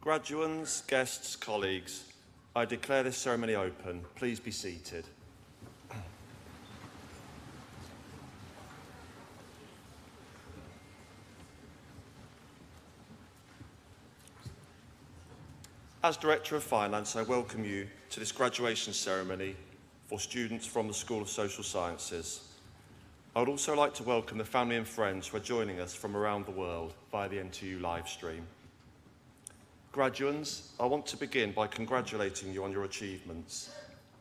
Graduands, guests, colleagues, I declare this ceremony open. Please be seated. As Director of Finance, I welcome you to this graduation ceremony for students from the School of Social Sciences. I would also like to welcome the family and friends who are joining us from around the world via the NTU live stream. Graduands, I want to begin by congratulating you on your achievements.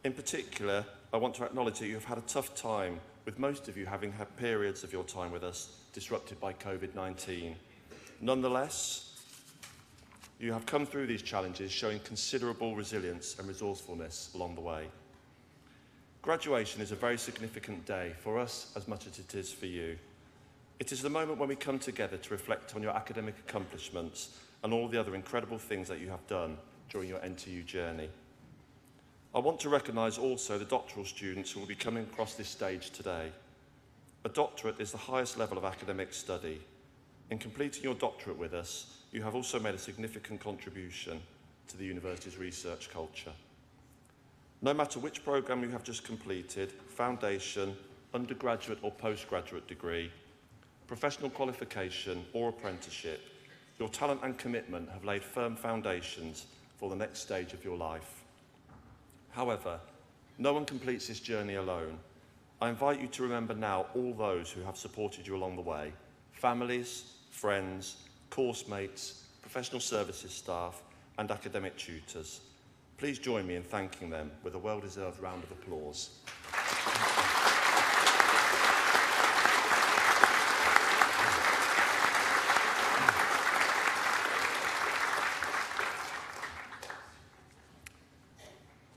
In particular, I want to acknowledge that you have had a tough time, with most of you having had periods of your time with us disrupted by COVID-19. Nonetheless, you have come through these challenges showing considerable resilience and resourcefulness along the way. Graduation is a very significant day for us as much as it is for you. It is the moment when we come together to reflect on your academic accomplishments and all the other incredible things that you have done during your NTU journey. I want to recognise also the doctoral students who will be coming across this stage today. A doctorate is the highest level of academic study. In completing your doctorate with us, you have also made a significant contribution to the university's research culture. No matter which programme you have just completed, foundation, undergraduate or postgraduate degree, professional qualification or apprenticeship, your talent and commitment have laid firm foundations for the next stage of your life. However, no one completes this journey alone. I invite you to remember now all those who have supported you along the way: families, friends, course mates, professional services staff and academic tutors. Please join me in thanking them with a well-deserved round of applause.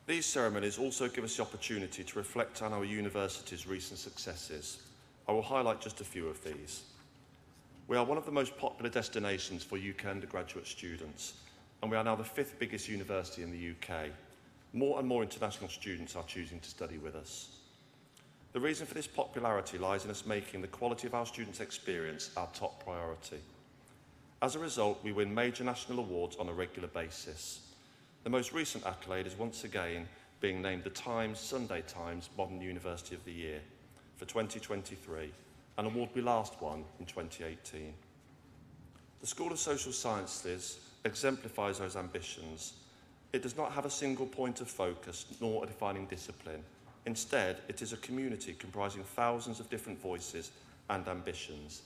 These ceremonies also give us the opportunity to reflect on our university's recent successes. I will highlight just a few of these. We are one of the most popular destinations for UK undergraduate students, and we are now the 5th biggest university in the UK. More and more international students are choosing to study with us. The reason for this popularity lies in us making the quality of our students' experience our top priority. As a result, we win major national awards on a regular basis. The most recent accolade is once again being named the Sunday Times Modern University of the Year for 2023, an award we last won in 2018. The School of Social Sciences exemplifies those ambitions. It does not have a single point of focus nor a defining discipline. Instead, it is a community comprising thousands of different voices and ambitions.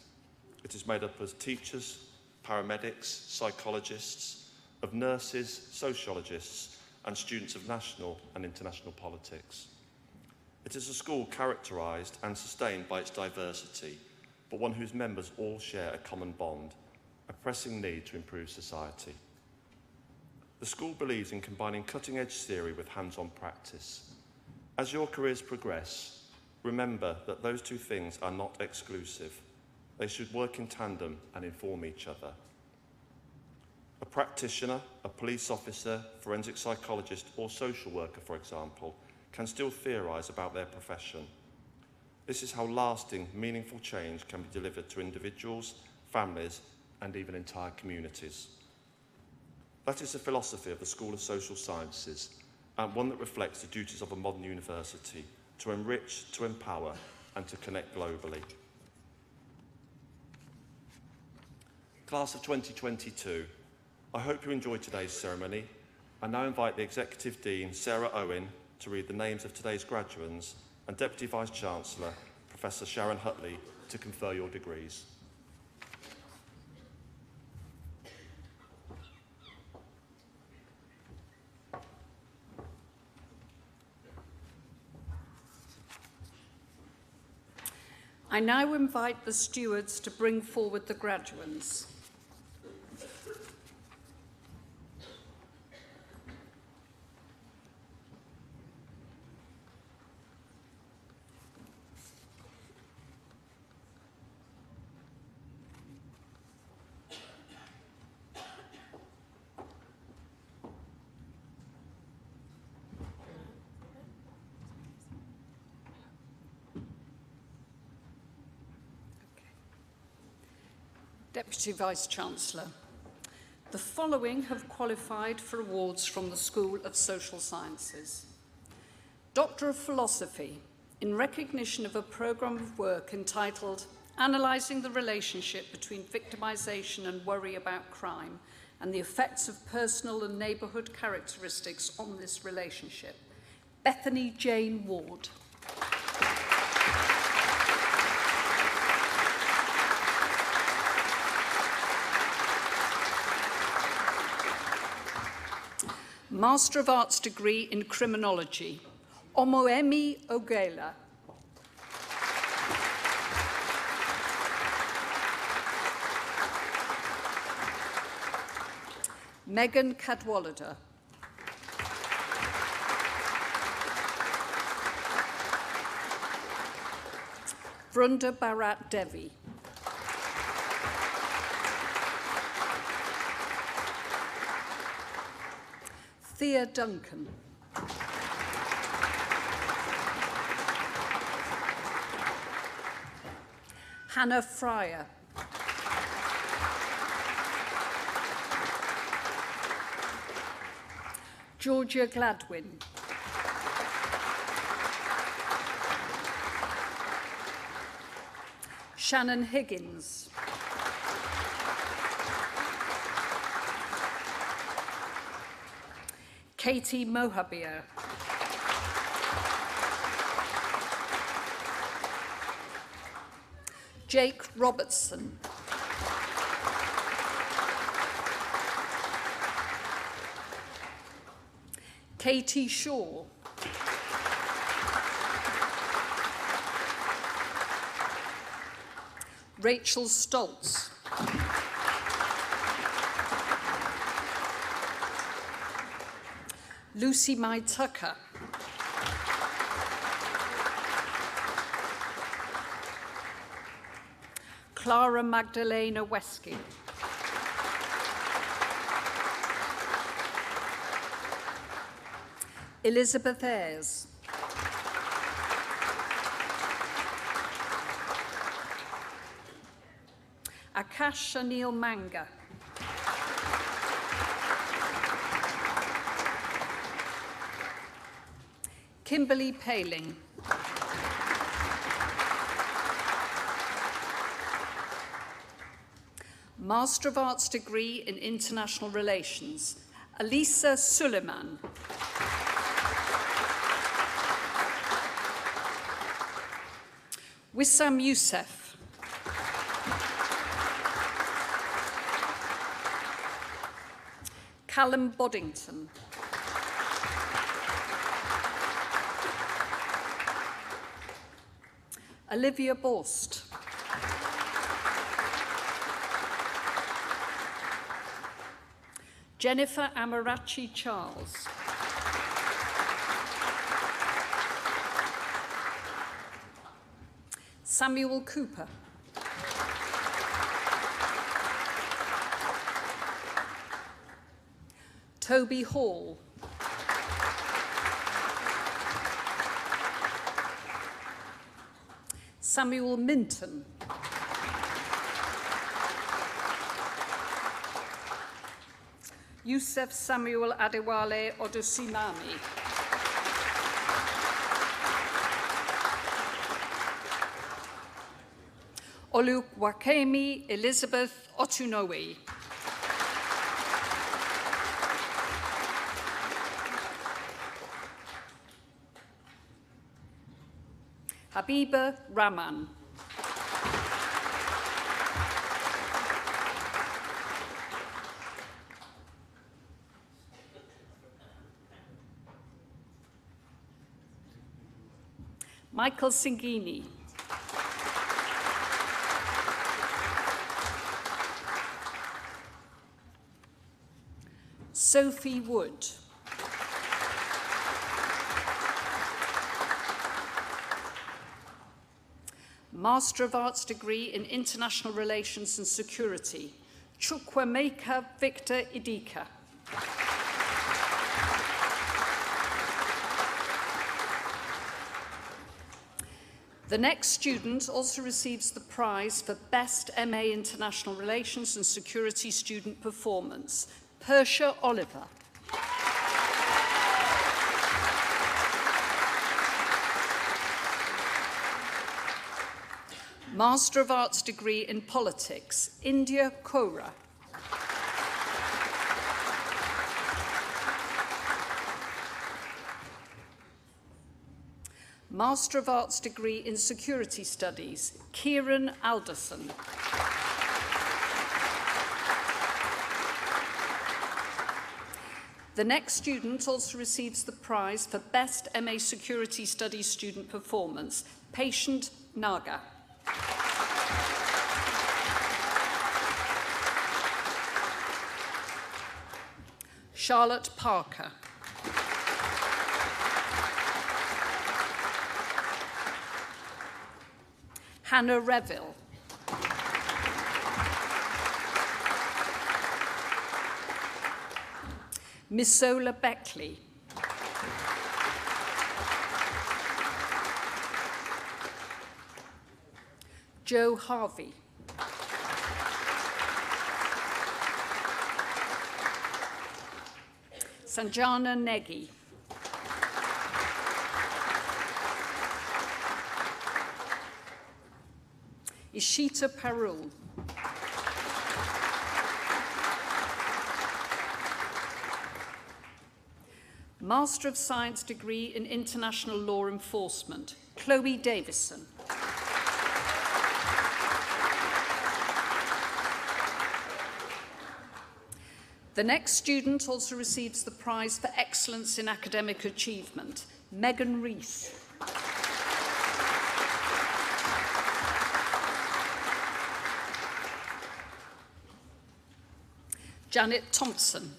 It is made up of teachers, paramedics, psychologists, of nurses, sociologists, and students of national and international politics. It is a school characterised and sustained by its diversity, but one whose members all share a common bond, a pressing need to improve society. The school believes in combining cutting-edge theory with hands-on practice. As your careers progress, remember that those two things are not exclusive. They should work in tandem and inform each other. A practitioner, a police officer, forensic psychologist or social worker, for example, can still theorise about their profession. This is how lasting, meaningful change can be delivered to individuals, families and even entire communities. That is the philosophy of the School of Social Sciences, and one that reflects the duties of a modern university: to enrich, to empower and to connect globally. Class of 2022, I hope you enjoyed today's ceremony. I now invite the Executive Dean, Sarah Owen, to read the names of today's graduates and Deputy Vice-Chancellor, Professor Sharon Hutley, to confer your degrees. I now invite the stewards to bring forward the graduates. Deputy Vice-Chancellor, the following have qualified for awards from the School of Social Sciences. Doctor of Philosophy, in recognition of a programme of work entitled Analysing the Relationship Between Victimisation and Worry About Crime and the Effects of Personal and Neighbourhood Characteristics on this Relationship, Bethany Jane Ward. Master of Arts degree in Criminology, Omoemi Ogela. Megan Cadwallader. Brunda Bharat Devi. Thea Duncan. Hannah Fryer. Georgia Gladwin. Shannon Higgins. Katie Mohabir. Jake Robertson. Katie Shaw. Rachel Stoltz. Lucy Mai Tucker. Clara Magdalena Wesky. Elizabeth Ayres. Akash Anil Manga. Kimberly Paling. Master of Arts degree in International Relations, Alisa Suleiman. Wissam Youssef. Callum Boddington. Olivia Borst. Jennifer Amarachi Charles. Samuel Cooper. Toby Hall. Samuel Minton. Yusuf Samuel Adewale Odusimami. Oluwakemi Elizabeth Otunowi. Habiba Rahman. Michael Singini. Sophie Wood. Master of Arts degree in International Relations and Security, Chukwemeka Victor Idika. The next student also receives the prize for Best MA International Relations and Security Student Performance, Persia Oliver. Master of Arts degree in Politics, India Kora. Master of Arts degree in Security Studies, Kieran Alderson. The next student also receives the prize for Best MA Security Studies Student Performance, Patient Naga. Charlotte Parker. Hannah Reville. Misola Beckley. Joe Harvey. Sanjana Negi. Ishita Parul. Master of Science degree in International Law Enforcement, Chloe Davison. The next student also receives the prize for excellence in academic achievement, Megan Rees. Janet Thompson.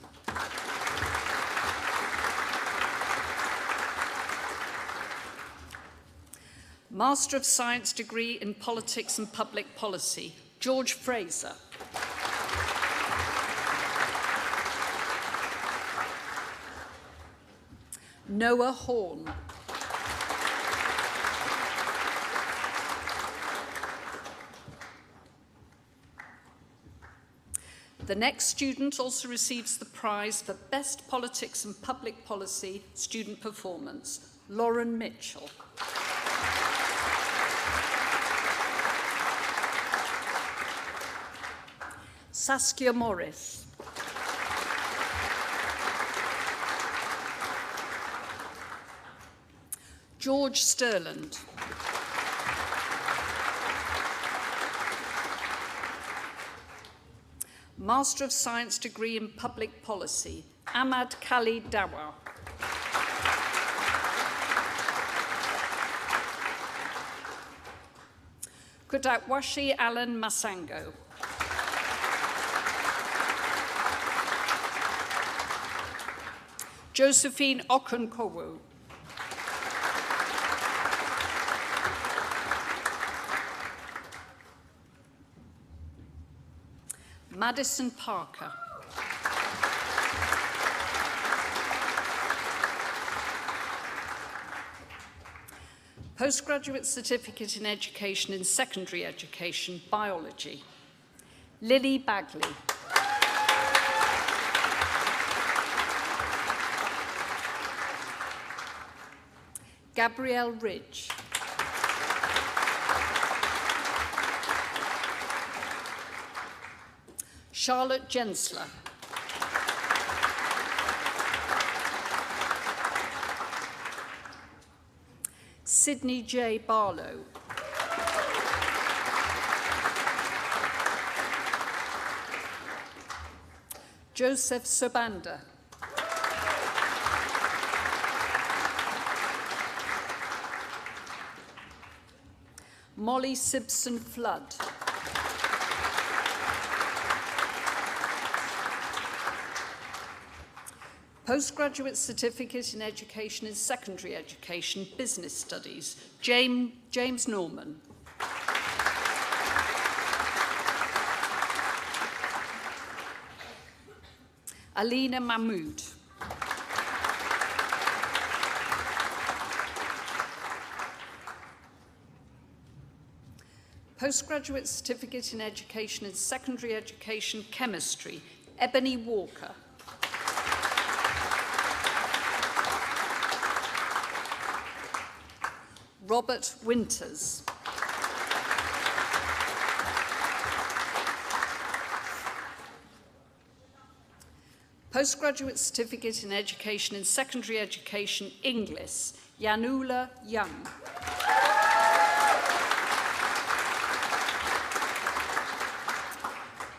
Master of Science degree in Politics and Public Policy, George Fraser. Noah Horn. The next student also receives the prize for Best Politics and Public Policy Student Performance, Lauren Mitchell. Saskia Morris. George Sterland. Master of Science degree in Public Policy, Ahmad Khalid Dawa. Kudakwashi Alan Masango. Josephine Okunkowu. Madison Parker. Postgraduate Certificate in Education in Secondary Education, Biology, Lily Bagley. Gabrielle Ridge. Charlotte Jensler. Sydney J. Barlow. Joseph Sobanda. Molly Simpson Flood. Postgraduate Certificate in Education in Secondary Education, Business Studies, James Norman. Alina Mahmood. Postgraduate Certificate in Education in Secondary Education, Chemistry, Ebony Walker. Robert Winters. Postgraduate Certificate in Education in Secondary Education, English, Yanula Young.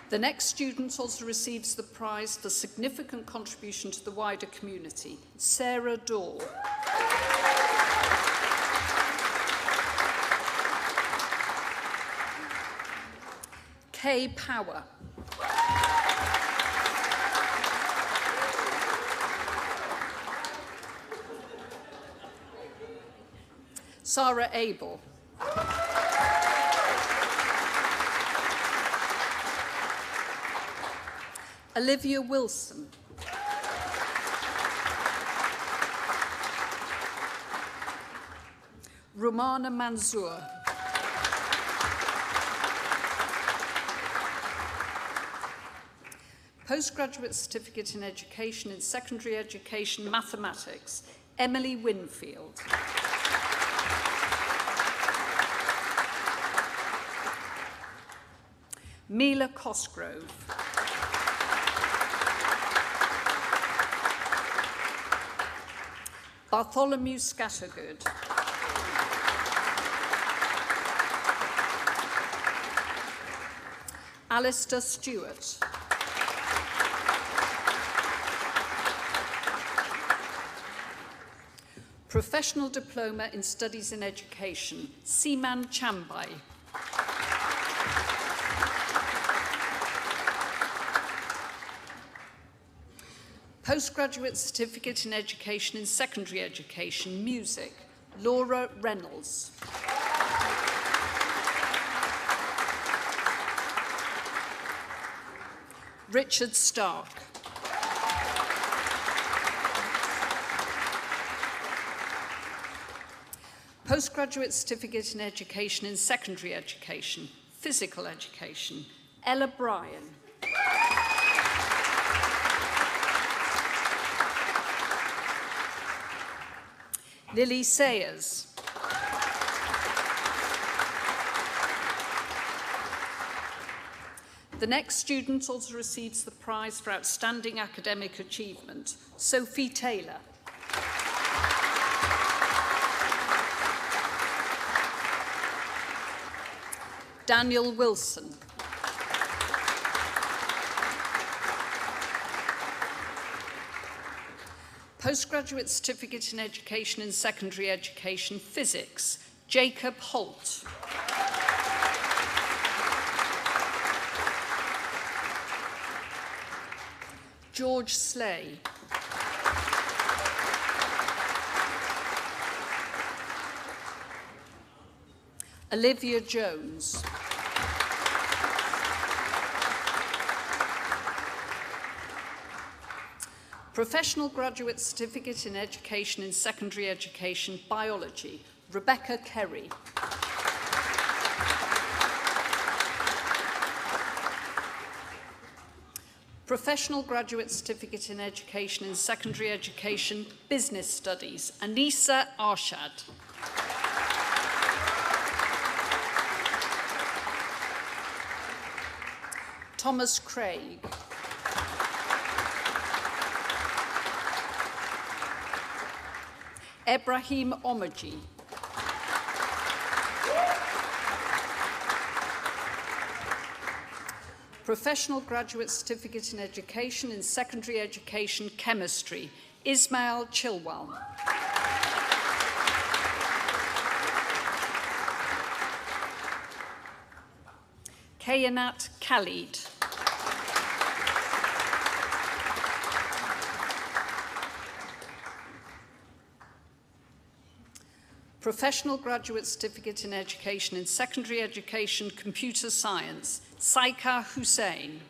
The next student also receives the prize for significant contribution to the wider community, Sarah Daw. Kay Power. Sarah Abel. Olivia Wilson. Rumana Manzoor. Postgraduate Certificate in Education in Secondary Education Mathematics, Emily Winfield. Mila Cosgrove. Bartholomew Scattergood. Alistair Stewart. Professional Diploma in Studies in Education, Seaman Chambai. Postgraduate Certificate in Education in Secondary Education, Music, Laura Reynolds. Richard Stark. Postgraduate Certificate in Education in Secondary Education, Physical Education, Ella Bryan. Lily Sayers. The next student also receives the prize for outstanding academic achievement, Sophie Taylor. Daniel Wilson. Postgraduate Certificate in Education in Secondary Education, Physics, Jacob Holt. George Slay. Olivia Jones. Professional Graduate Certificate in Education in Secondary Education, Biology, Rebecca Kerry. Professional Graduate Certificate in Education in Secondary Education, Business Studies, Anissa Arshad. Thomas Craig. Ebrahim Omaji. Professional Graduate Certificate in Education in Secondary Education, Chemistry, Ismail Chilwell. Kayanat Khalid. Professional Graduate Certificate in Education in Secondary Education, Computer Science, Saika Hussain.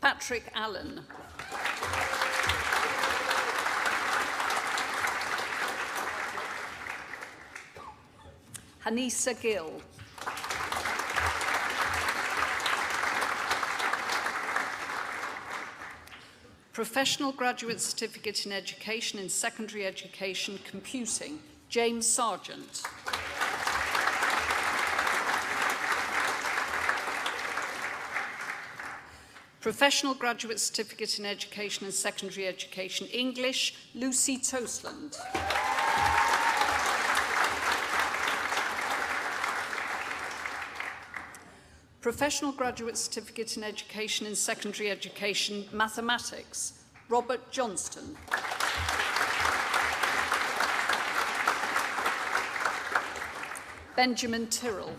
Patrick Allen. Hanisa Gill. Professional Graduate Certificate in Education in Secondary Education, Computing, James Sargent. Professional Graduate Certificate in Education in Secondary Education, English, Lucy Toastland. Professional Graduate Certificate in Education in Secondary Education, Mathematics, Robert Johnston. Benjamin Tyrrell.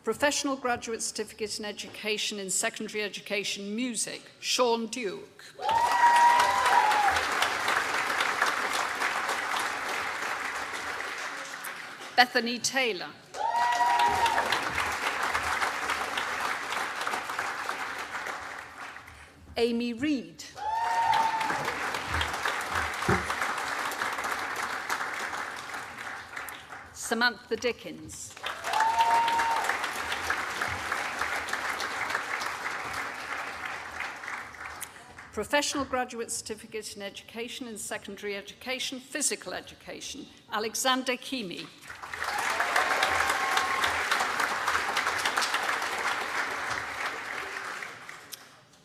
Professional Graduate Certificate in Education in Secondary Education, Music, Sean Duke. Bethany Taylor. Amy Reid. Samantha Dickens. Professional Graduate Certificate in Education and Secondary Education, Physical Education, Alexander Kimi.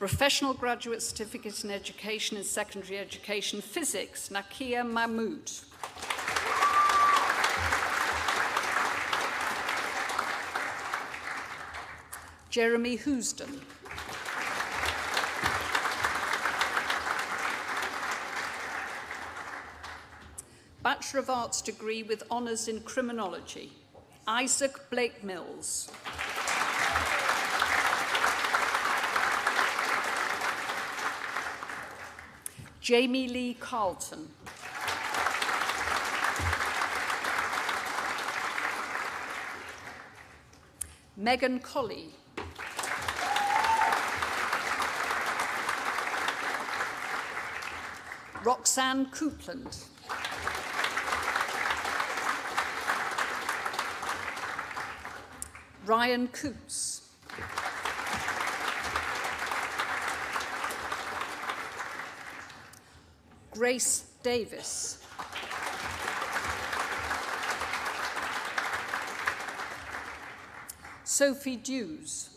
Professional Graduate Certificate in Education and Secondary Education, Physics, Nakia Mahmood. Jeremy Housden. Bachelor of Arts degree with honours in criminology, Isaac Blake Mills. Jamie Lee Carlton. Megan Colley. Roxanne Coupland. Ryan Coots. Grace Davis. Sophie Dews.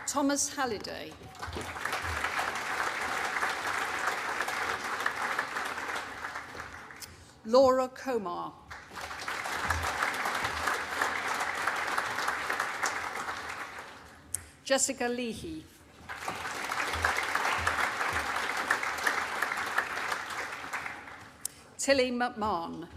Thomas Halliday. Laura Komar. Jessica Leahy. Tilly McMahon.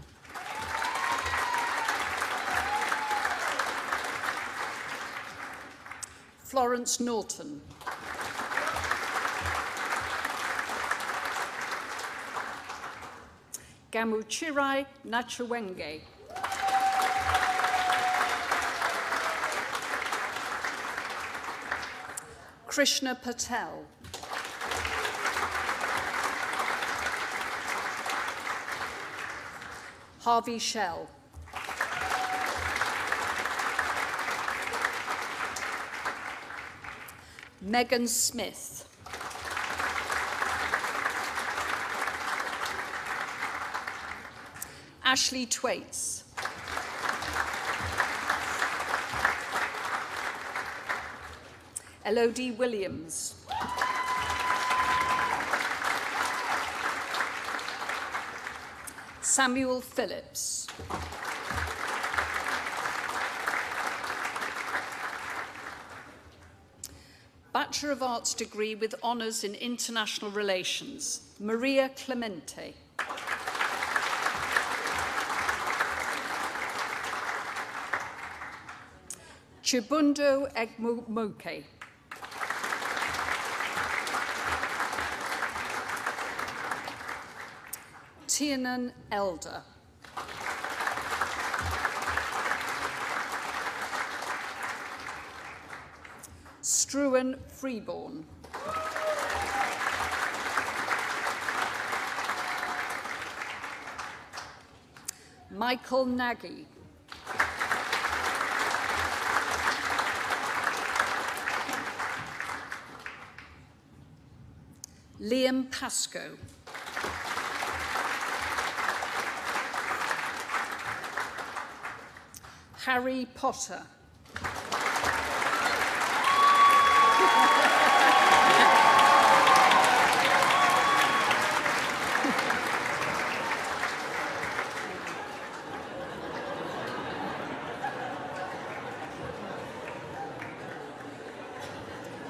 Florence Norton. Gamuchirai Nachawenge. Krishna Patel. Harvey Shell. Megan Smith. Ashley Twaits. Elodie Williams. Samuel Phillips. Bachelor of Arts degree with honours in International Relations, Maria Clemente. Chibundo Egmoke. Tiernan Elder. Struan Freeborn. Michael Nagy. Liam Pascoe. Harry Potter.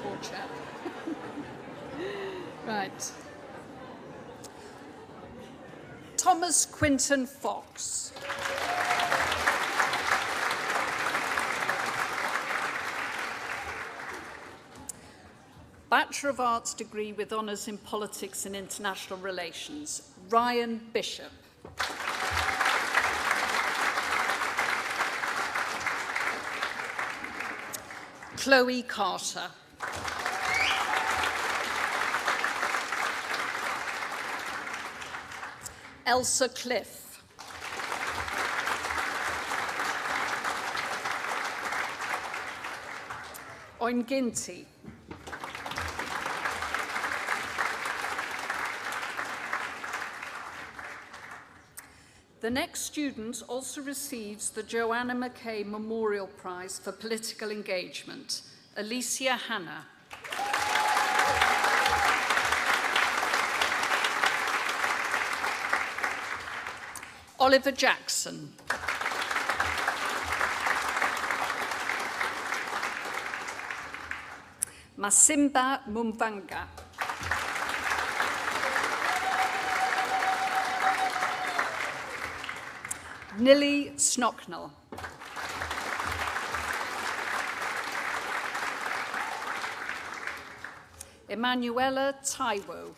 Poor chap. Right. Thomas Quinton Fox. Bachelor of Arts degree with honours in Politics and International Relations, Ryan Bishop. Chloe Carter. Elsa Cliff. Oinginti. The next student also receives the Joanna Mackay Memorial Prize for Political Engagement, Alicia Hanna. Oliver Jackson. Masimba Mumvanga. Nilly Snocknell. Emanuela Taiwo.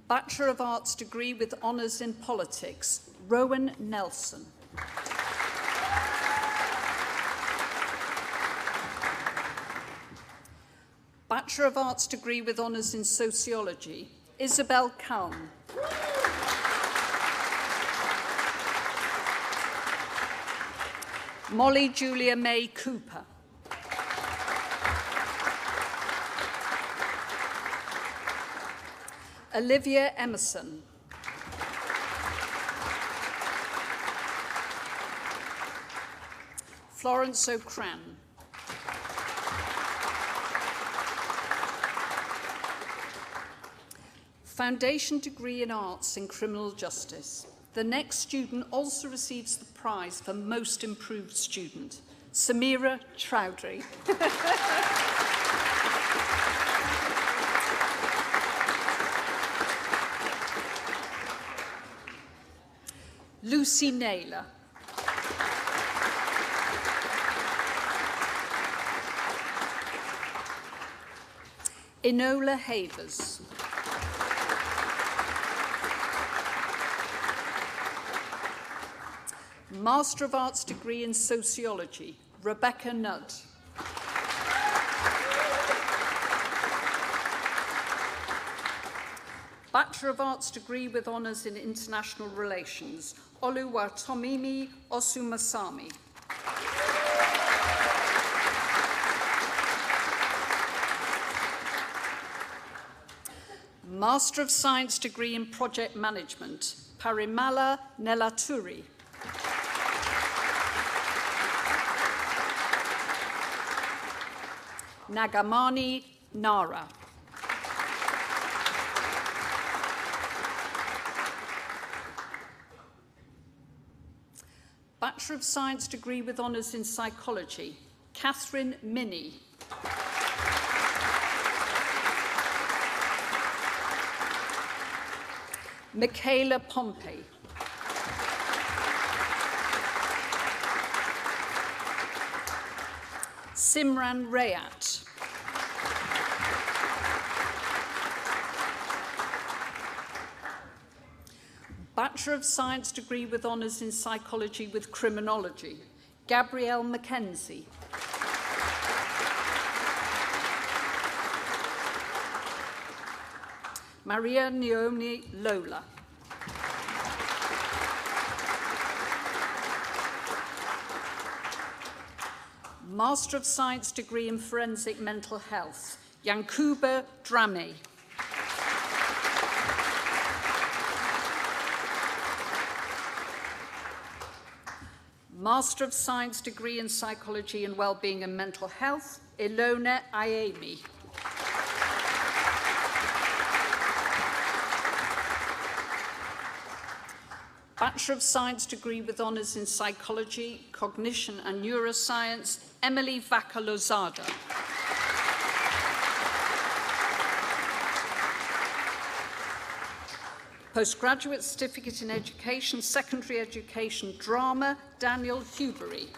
Bachelor of Arts degree with honours in politics, Rowan Nelson. Bachelor of Arts degree with honours in sociology, Isabel Calm. Molly Julia May Cooper. Olivia Emerson. Florence O'Cran. Foundation degree in Arts in Criminal Justice. The next student also receives the prize for Most Improved Student, Samira Chowdhury. Lucy Naylor. Enola Havers. Master of Arts degree in Sociology, Rebecca Nudd. Bachelor of Arts degree with honours in International Relations, Oluwatomimi Osumasami. Master of Science degree in Project Management, Parimala Nelaturi. Nagamani Nara. Bachelor of Science degree with honours in Psychology, Catherine Minnie. Michaela Pompey. Simran Rayat. Bachelor of Science degree with honours in Psychology with Criminology, Gabrielle Mackenzie. Maria Naomi Lola. Master of Science degree in Forensic Mental Health, Yankuba Drame. Master of Science degree in Psychology and Wellbeing and Mental Health, Ilona Ayemi. Bachelor of Science degree with honours in Psychology, Cognition and Neuroscience, Emily Vaca-Lozada. Postgraduate Certificate in Education, Secondary Education, Drama, Daniel Hubery.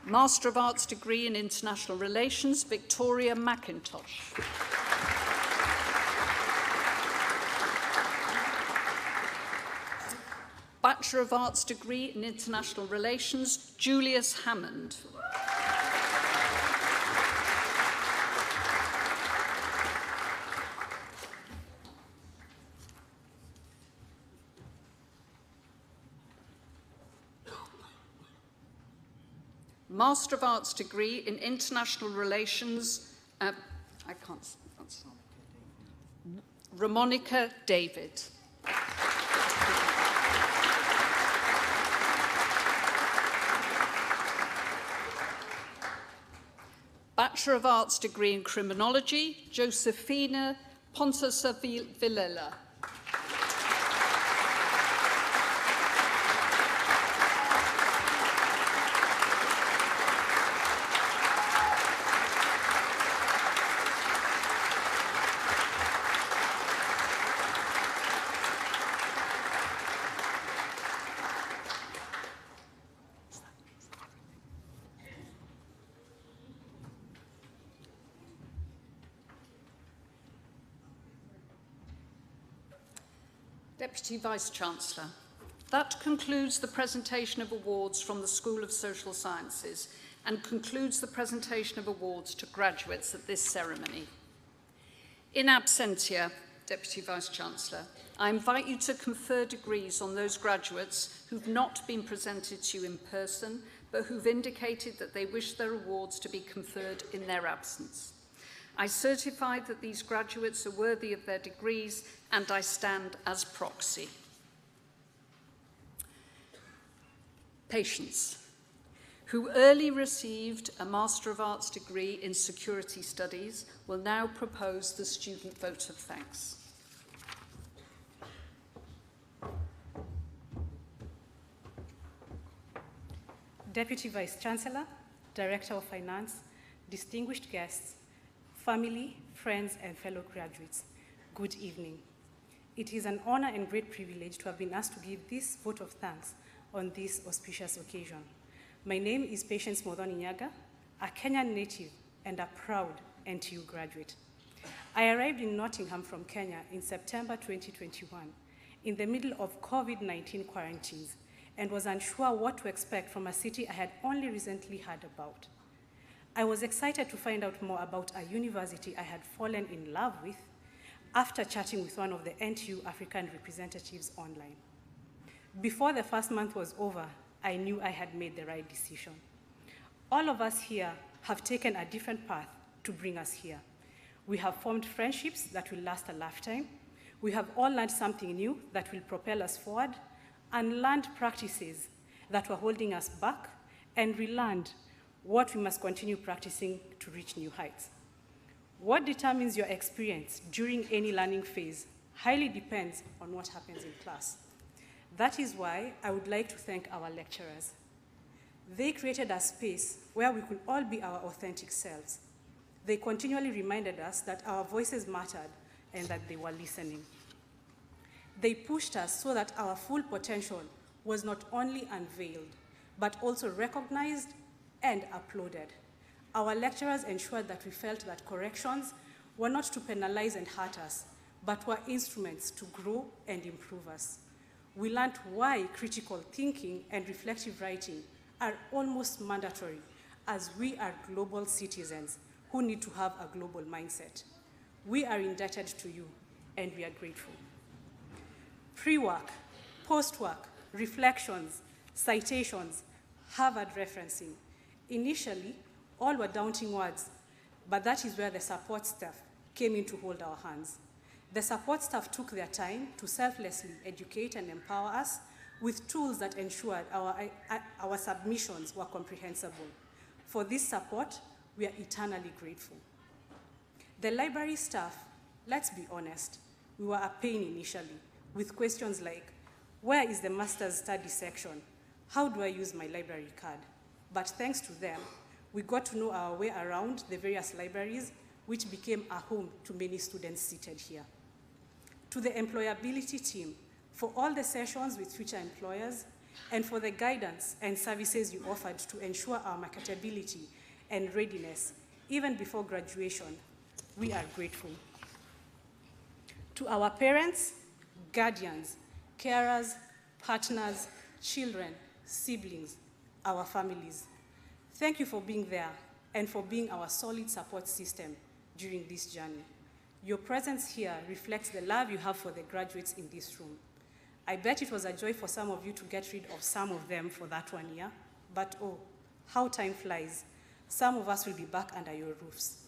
Master of Arts degree in International Relations, Victoria McIntosh. Bachelor of Arts degree in International Relations, Julius Hammond. Master of Arts degree in International Relations, Ramonica David. Bachelor of Arts degree in Criminology, Josefina Pontosa Villela. Deputy Vice-Chancellor, that concludes the presentation of awards from the School of Social Sciences and concludes the presentation of awards to graduates at this ceremony. In absentia, Deputy Vice-Chancellor, I invite you to confer degrees on those graduates who've not been presented to you in person, but who've indicated that they wish their awards to be conferred in their absence. I certify that these graduates are worthy of their degrees and I stand as proxy. Patience, who early received a Master of Arts degree in Security Studies, will now propose the student vote of thanks. Deputy Vice-Chancellor, Director of Finance, distinguished guests, family, friends, and fellow graduates, good evening. It is an honor and great privilege to have been asked to give this vote of thanks on this auspicious occasion. My name is Patience Modhoni-Nyaga, a Kenyan native and a proud NTU graduate. I arrived in Nottingham from Kenya in September 2021 in the middle of COVID-19 quarantines and was unsure what to expect from a city I had only recently heard about. I was excited to find out more about a university I had fallen in love with after chatting with one of the NTU African representatives online. Before the first month was over, I knew I had made the right decision. All of us here have taken a different path to bring us here. We have formed friendships that will last a lifetime. We have all learned something new that will propel us forward and learned practices that were holding us back and relearned what we must continue practicing to reach new heights. What determines your experience during any learning phase highly depends on what happens in class. That is why I would like to thank our lecturers. They created a space where we could all be our authentic selves. They continually reminded us that our voices mattered and that they were listening. They pushed us so that our full potential was not only unveiled, but also recognized and applauded. Our lecturers ensured that we felt that corrections were not to penalize and hurt us, but were instruments to grow and improve us. We learned why critical thinking and reflective writing are almost mandatory, as we are global citizens who need to have a global mindset. We are indebted to you, and we are grateful. Pre-work, post-work, reflections, citations, Harvard referencing. Initially, all were daunting words, but that is where the support staff came in to hold our hands. The support staff took their time to selflessly educate and empower us with tools that ensured our submissions were comprehensible. For this support, we are eternally grateful. The library staff, let's be honest, we were a pain initially with questions like, where is the master's study section? How do I use my library card? But thanks to them, we got to know our way around the various libraries, which became a home to many students seated here. To the employability team, for all the sessions with future employers, and for the guidance and services you offered to ensure our marketability and readiness, even before graduation, we are grateful. To our parents, guardians, carers, partners, children, siblings, our families. Thank you for being there and for being our solid support system during this journey. Your presence here reflects the love you have for the graduates in this room. I bet it was a joy for some of you to get rid of some of them for that 1 year, but oh, how time flies. Some of us will be back under your roofs.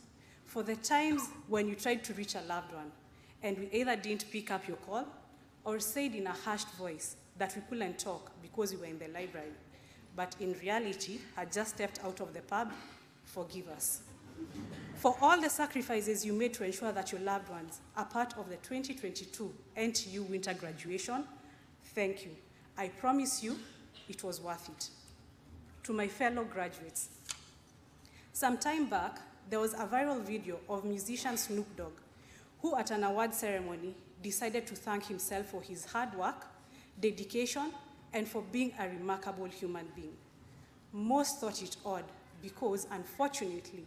For the times when you tried to reach a loved one, and we either didn't pick up your call or said in a hushed voice that we couldn't talk because we were in the library, but in reality had just stepped out of the pub, forgive us. For all the sacrifices you made to ensure that your loved ones are part of the 2022 NTU winter graduation, thank you. I promise you it was worth it. To my fellow graduates, some time back, there was a viral video of musician Snoop Dogg, who at an award ceremony decided to thank himself for his hard work, dedication, and for being a remarkable human being. Most thought it odd because, unfortunately,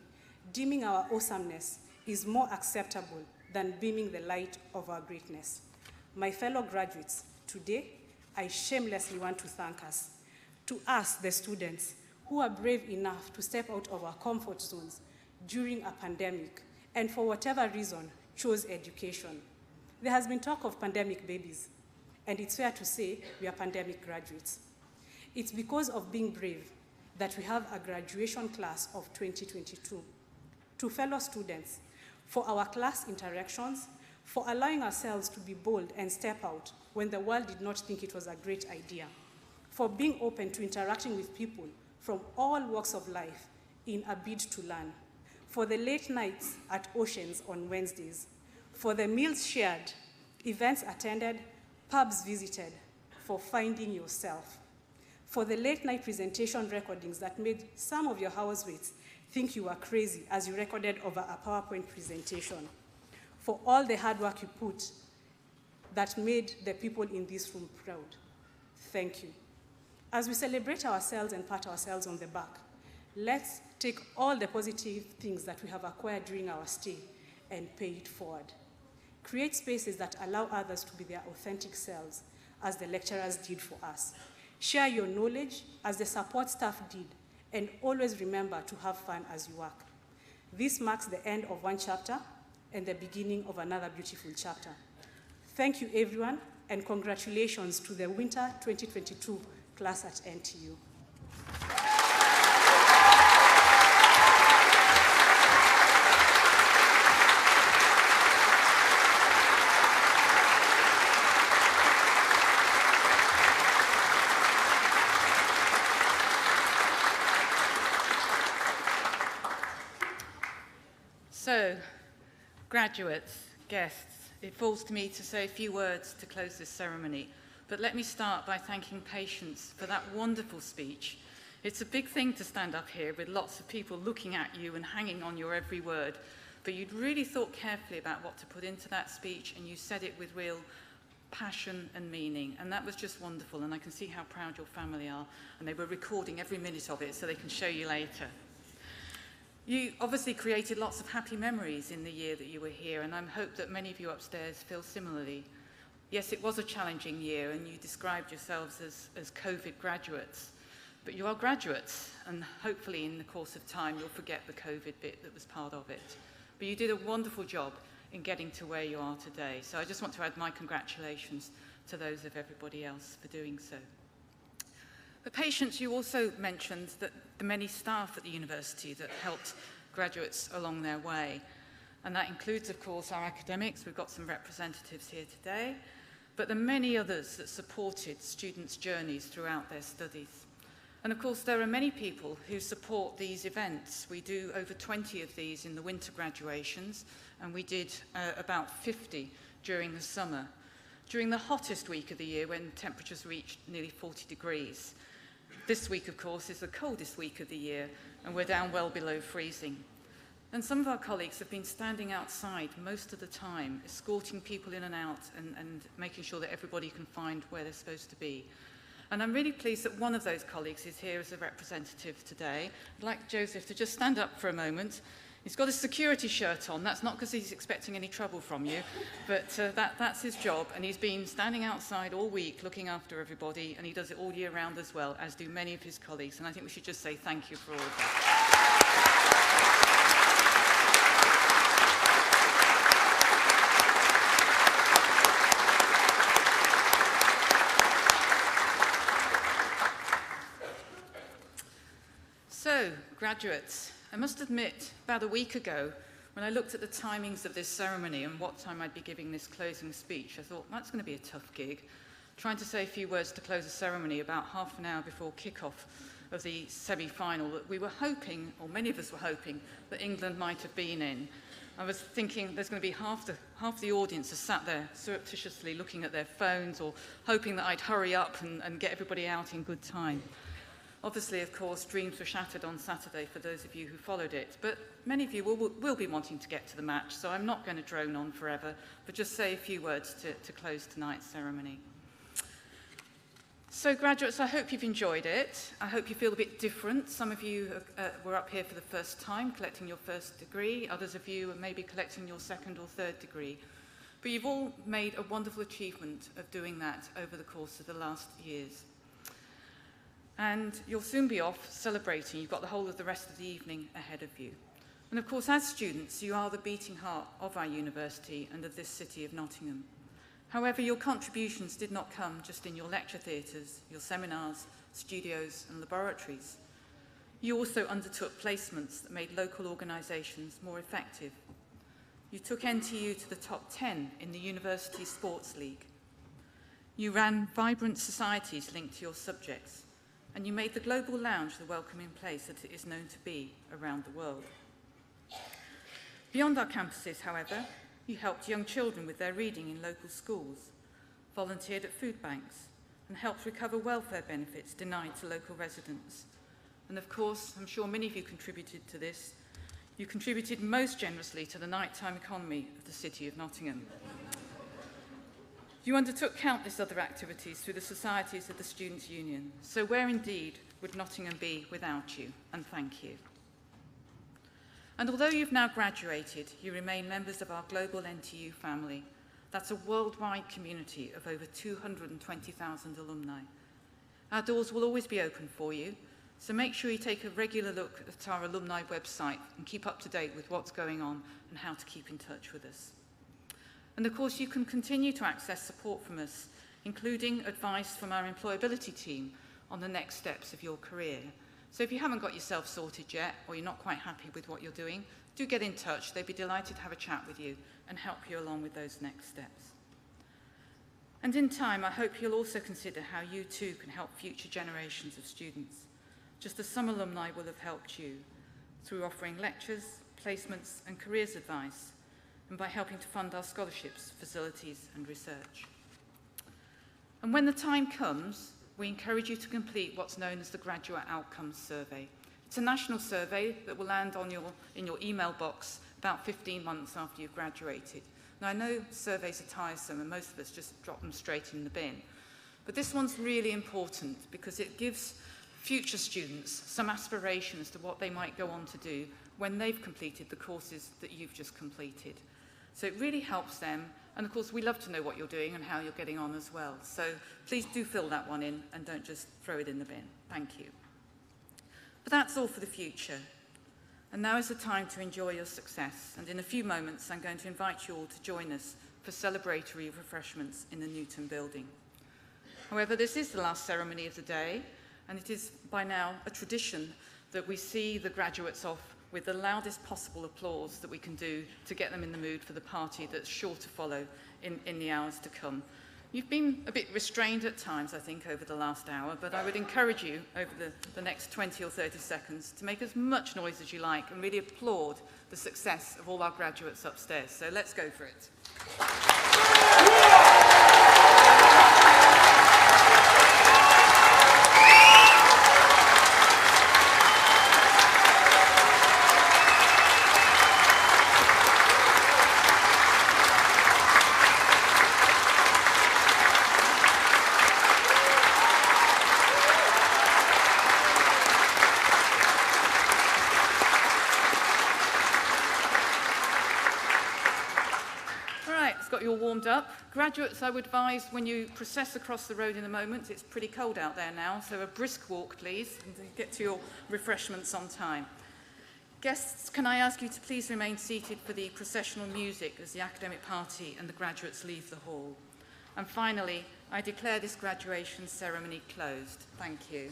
dimming our awesomeness is more acceptable than beaming the light of our greatness. My fellow graduates, today, I shamelessly want to thank us. To us, the students, who are brave enough to step out of our comfort zones during a pandemic, and for whatever reason, chose education. There has been talk of pandemic babies, and it's fair to say we are pandemic graduates. It's because of being brave that we have a graduation class of 2022. To fellow students, for our class interactions, for allowing ourselves to be bold and step out when the world did not think it was a great idea, for being open to interacting with people from all walks of life in a bid to learn, for the late nights at Oceans on Wednesdays, for the meals shared, events attended, pubs visited, for finding yourself, for the late night presentation recordings that made some of your housemates think you were crazy as you recorded over a PowerPoint presentation, for all the hard work you put that made the people in this room proud. Thank you. As we celebrate ourselves and pat ourselves on the back, let's take all the positive things that we have acquired during our stay and pay it forward. Create spaces that allow others to be their authentic selves, as the lecturers did for us. Share your knowledge, as the support staff did, and always remember to have fun as you work. This marks the end of one chapter and the beginning of another beautiful chapter. Thank you, everyone, and congratulations to the Winter 2022 class at NTU. So, graduates, guests, it falls to me to say a few words to close this ceremony. But let me start by thanking Patience for that wonderful speech. It's a big thing to stand up here with lots of people looking at you and hanging on your every word. But you'd really thought carefully about what to put into that speech, and you said it with real passion and meaning. And that was just wonderful. And I can see how proud your family are. And they were recording every minute of it so they can show you later. You obviously created lots of happy memories in the year that you were here, and I hope that many of you upstairs feel similarly. Yes, it was a challenging year, and you described yourselves as COVID graduates, but you are graduates, and hopefully in the course of time you'll forget the COVID bit that was part of it. But you did a wonderful job in getting to where you are today, so I just want to add my congratulations to those of everybody else for doing so. But Patience, you also mentioned that the many staff at the university that helped graduates along their way. And that includes, of course, our academics. We've got some representatives here today, but the many others that supported students' journeys throughout their studies. And of course, there are many people who support these events. We do over 20 of these in the winter graduations, and we did about 50 during the summer. During the hottest week of the year, when temperatures reached nearly 40 degrees. This week, of course, is the coldest week of the year, and we're down well below freezing. And some of our colleagues have been standing outside most of the time, escorting people in and out and making sure that everybody can find where they're supposed to be. And I'm really pleased that one of those colleagues is here as a representative today. I'd like Joseph to just stand up for a moment. He's got a security shirt on. That's not because he's expecting any trouble from you, but that's his job. And he's been standing outside all week looking after everybody, and he does it all year round as well, as do many of his colleagues. And I think we should just say thank you for all of that. So, graduates, I must admit, about a week ago, when I looked at the timings of this ceremony and what time I'd be giving this closing speech, I thought, that's going to be a tough gig. Trying to say a few words to close a ceremony about half an hour before kick-off of the semi-final that we were hoping, or many of us were hoping, that England might have been in. I was thinking there's going to be half the audience has sat there surreptitiously looking at their phones or hoping that I'd hurry up and get everybody out in good time. Obviously, of course, dreams were shattered on Saturday for those of you who followed it, but many of you will be wanting to get to the match, so I'm not going to drone on forever, but just say a few words to close tonight's ceremony. So, graduates, I hope you've enjoyed it. I hope you feel a bit different. Some of you were up here for the first time, collecting your first degree. Others of you are maybe collecting your second or third degree. But you've all made a wonderful achievement of doing that over the course of the last years. And you'll soon be off celebrating. You've got the whole of the rest of the evening ahead of you. And of course, as students, you are the beating heart of our university and of this city of Nottingham. However, your contributions did not come just in your lecture theatres, your seminars, studios and laboratories. You also undertook placements that made local organisations more effective. You took NTU to the top 10 in the University Sports League. You ran vibrant societies linked to your subjects. And you made the Global Lounge the welcoming place that it is known to be around the world. Beyond our campuses, however, you helped young children with their reading in local schools, volunteered at food banks, and helped recover welfare benefits denied to local residents. And of course, I'm sure many of you contributed to this. You contributed most generously to the nighttime economy of the city of Nottingham. You undertook countless other activities through the societies of the Students' Union. So where indeed would Nottingham be without you? And thank you. And although you've now graduated, you remain members of our global NTU family. That's a worldwide community of over 220,000 alumni. Our doors will always be open for you, so make sure you take a regular look at our alumni website and keep up to date with what's going on and how to keep in touch with us. And of course, you can continue to access support from us, including advice from our employability team on the next steps of your career. So if you haven't got yourself sorted yet, or you're not quite happy with what you're doing, do get in touch. They'd be delighted to have a chat with you and help you along with those next steps. And in time, I hope you'll also consider how you too can help future generations of students, just as some alumni will have helped you, through offering lectures, placements and careers advice, and by helping to fund our scholarships, facilities and research. And when the time comes, we encourage you to complete what's known as the Graduate Outcomes Survey. It's a national survey that will land in your email box about 15 months after you've graduated. Now, I know surveys are tiresome and most of us just drop them straight in the bin, but this one's really important because it gives future students some aspiration as to what they might go on to do when they've completed the courses that you've just completed. So it really helps them. And of course, we love to know what you're doing and how you're getting on as well. So please do fill that one in and don't just throw it in the bin. Thank you. But that's all for the future. And now is the time to enjoy your success. And in a few moments, I'm going to invite you all to join us for celebratory refreshments in the Newton building. However, this is the last ceremony of the day, and it is by now a tradition that we see the graduates off with the loudest possible applause that we can do to get them in the mood for the party that's sure to follow in the hours to come. You've been a bit restrained at times, I think, over the last hour, but I would encourage you over the next 20 or 30 seconds to make as much noise as you like and really applaud the success of all our graduates upstairs. So let's go for it. warmed up. Graduates, I would advise when you process across the road in a moment, it's pretty cold out there now, so a brisk walk, please, and get to your refreshments on time. Guests, can I ask you to please remain seated for the processional music as the academic party and the graduates leave the hall. And finally, I declare this graduation ceremony closed. Thank you.